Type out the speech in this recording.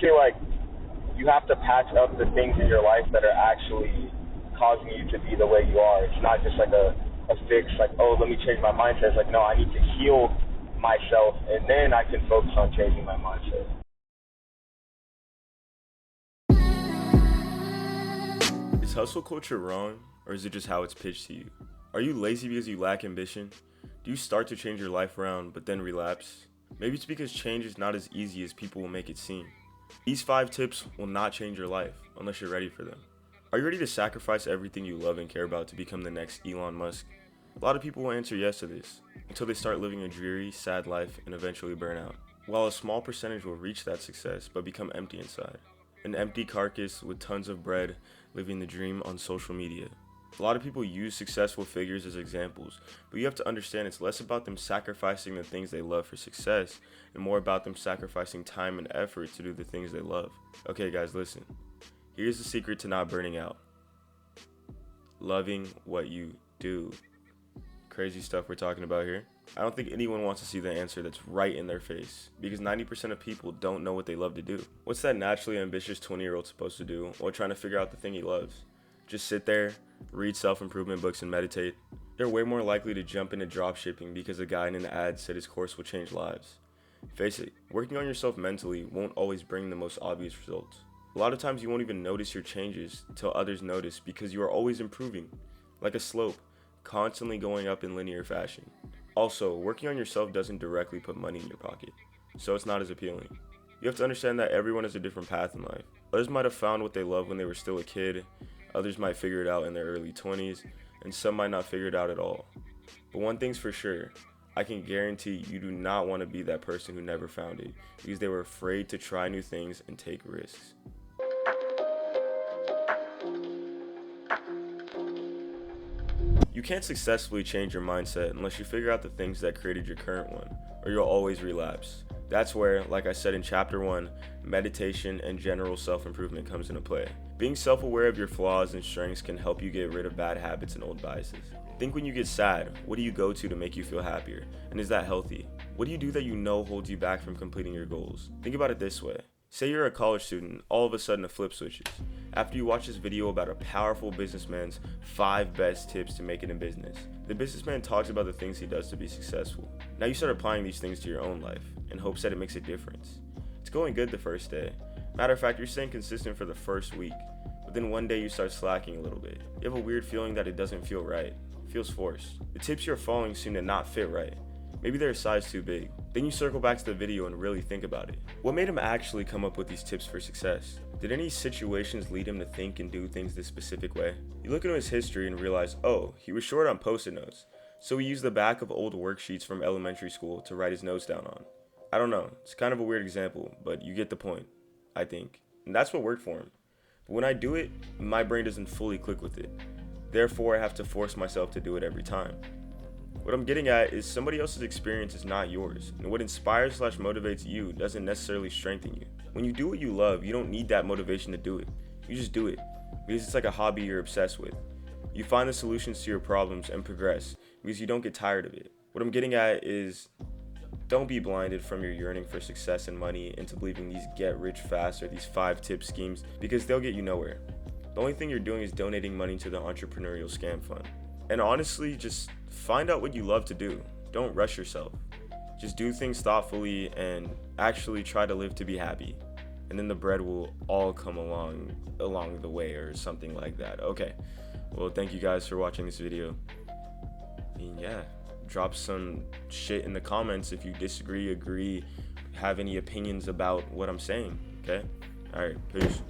feel like you have to patch up the things in your life that are actually causing you to be the way you are. It's not just like a fix, like, oh, let me change my mindset. It's like, no, I need to heal myself, and then I can focus on changing my mindset. Is hustle culture wrong, or is it just how it's pitched to you? Are you lazy because you lack ambition? Do you start to change your life around, but then relapse? Maybe it's because change is not as easy as people will make it seem. These 5 tips will not change your life, unless you're ready for them. Are you ready to sacrifice everything you love and care about to become the next Elon Musk? A lot of people will answer yes to this, until they start living a dreary, sad life and eventually burn out. While a small percentage will reach that success, but become empty inside. An empty carcass with tons of bread, living the dream on social media. A lot of people use successful figures as examples, but you have to understand it's less about them sacrificing the things they love for success, and more about them sacrificing time and effort to do the things they love. Okay guys, listen. Here's the secret to not burning out. Loving what you do. Crazy stuff we're talking about here. I don't think anyone wants to see the answer that's right in their face, because 90% of people don't know what they love to do. What's that naturally ambitious 20-year-old supposed to do while trying to figure out the thing he loves? Just sit there, read self-improvement books and meditate? They're way more likely to jump into dropshipping because a guy in an ad said his course will change lives. Face it, working on yourself mentally won't always bring the most obvious results. A lot of times you won't even notice your changes till others notice, because you are always improving, like a slope, constantly going up in linear fashion. Also, working on yourself doesn't directly put money in your pocket, so it's not as appealing. You have to understand that everyone has a different path in life. Others might have found what they love when they were still a kid, others might figure it out in their early 20s, and some might not figure it out at all. But one thing's for sure, I can guarantee you do not want to be that person who never found it, because they were afraid to try new things and take risks. You can't successfully change your mindset unless you figure out the things that created your current one, or you'll always relapse. That's where, like I said in chapter 1, meditation and general self-improvement comes into play. Being self-aware of your flaws and strengths can help you get rid of bad habits and old biases. Think when you get sad, what do you go to make you feel happier? And is that healthy? What do you do that you know holds you back from completing your goals? Think about it this way. Say you're a college student, all of a sudden a flip switches. After you watch this video about a powerful businessman's 5 best tips to make it in business, the businessman talks about the things he does to be successful. Now you start applying these things to your own life in hopes that it makes a difference. It's going good the first day. Matter of fact, you're staying consistent for the first week, but then one day you start slacking a little bit. You have a weird feeling that it doesn't feel right. It feels forced. The tips you're following seem to not fit right. Maybe they're a size too big. Then you circle back to the video and really think about it. What made him actually come up with these tips for success? Did any situations lead him to think and do things this specific way? You look into his history and realize, oh, he was short on post-it notes, so he used the back of old worksheets from elementary school to write his notes down on. I don't know, it's kind of a weird example, but you get the point, I think. And that's what worked for him. But when I do it, my brain doesn't fully click with it. Therefore, I have to force myself to do it every time. What I'm getting at is somebody else's experience is not yours, and what inspires/motivates you doesn't necessarily strengthen you. When you do what you love, you don't need that motivation to do it. You just do it, because it's like a hobby you're obsessed with. You find the solutions to your problems and progress, because you don't get tired of it. What I'm getting at is, don't be blinded from your yearning for success and money into believing these get rich fast or these 5-tip schemes, because they'll get you nowhere. The only thing you're doing is donating money to the entrepreneurial scam fund. And honestly, just find out what you love to do. Don't rush yourself. Just do things thoughtfully and actually try to live to be happy. And then the bread will all come along the way or something like that. Okay. Well, thank you guys for watching this video. And yeah, drop some shit in the comments if you disagree, agree, have any opinions about what I'm saying. Okay? All right. Peace.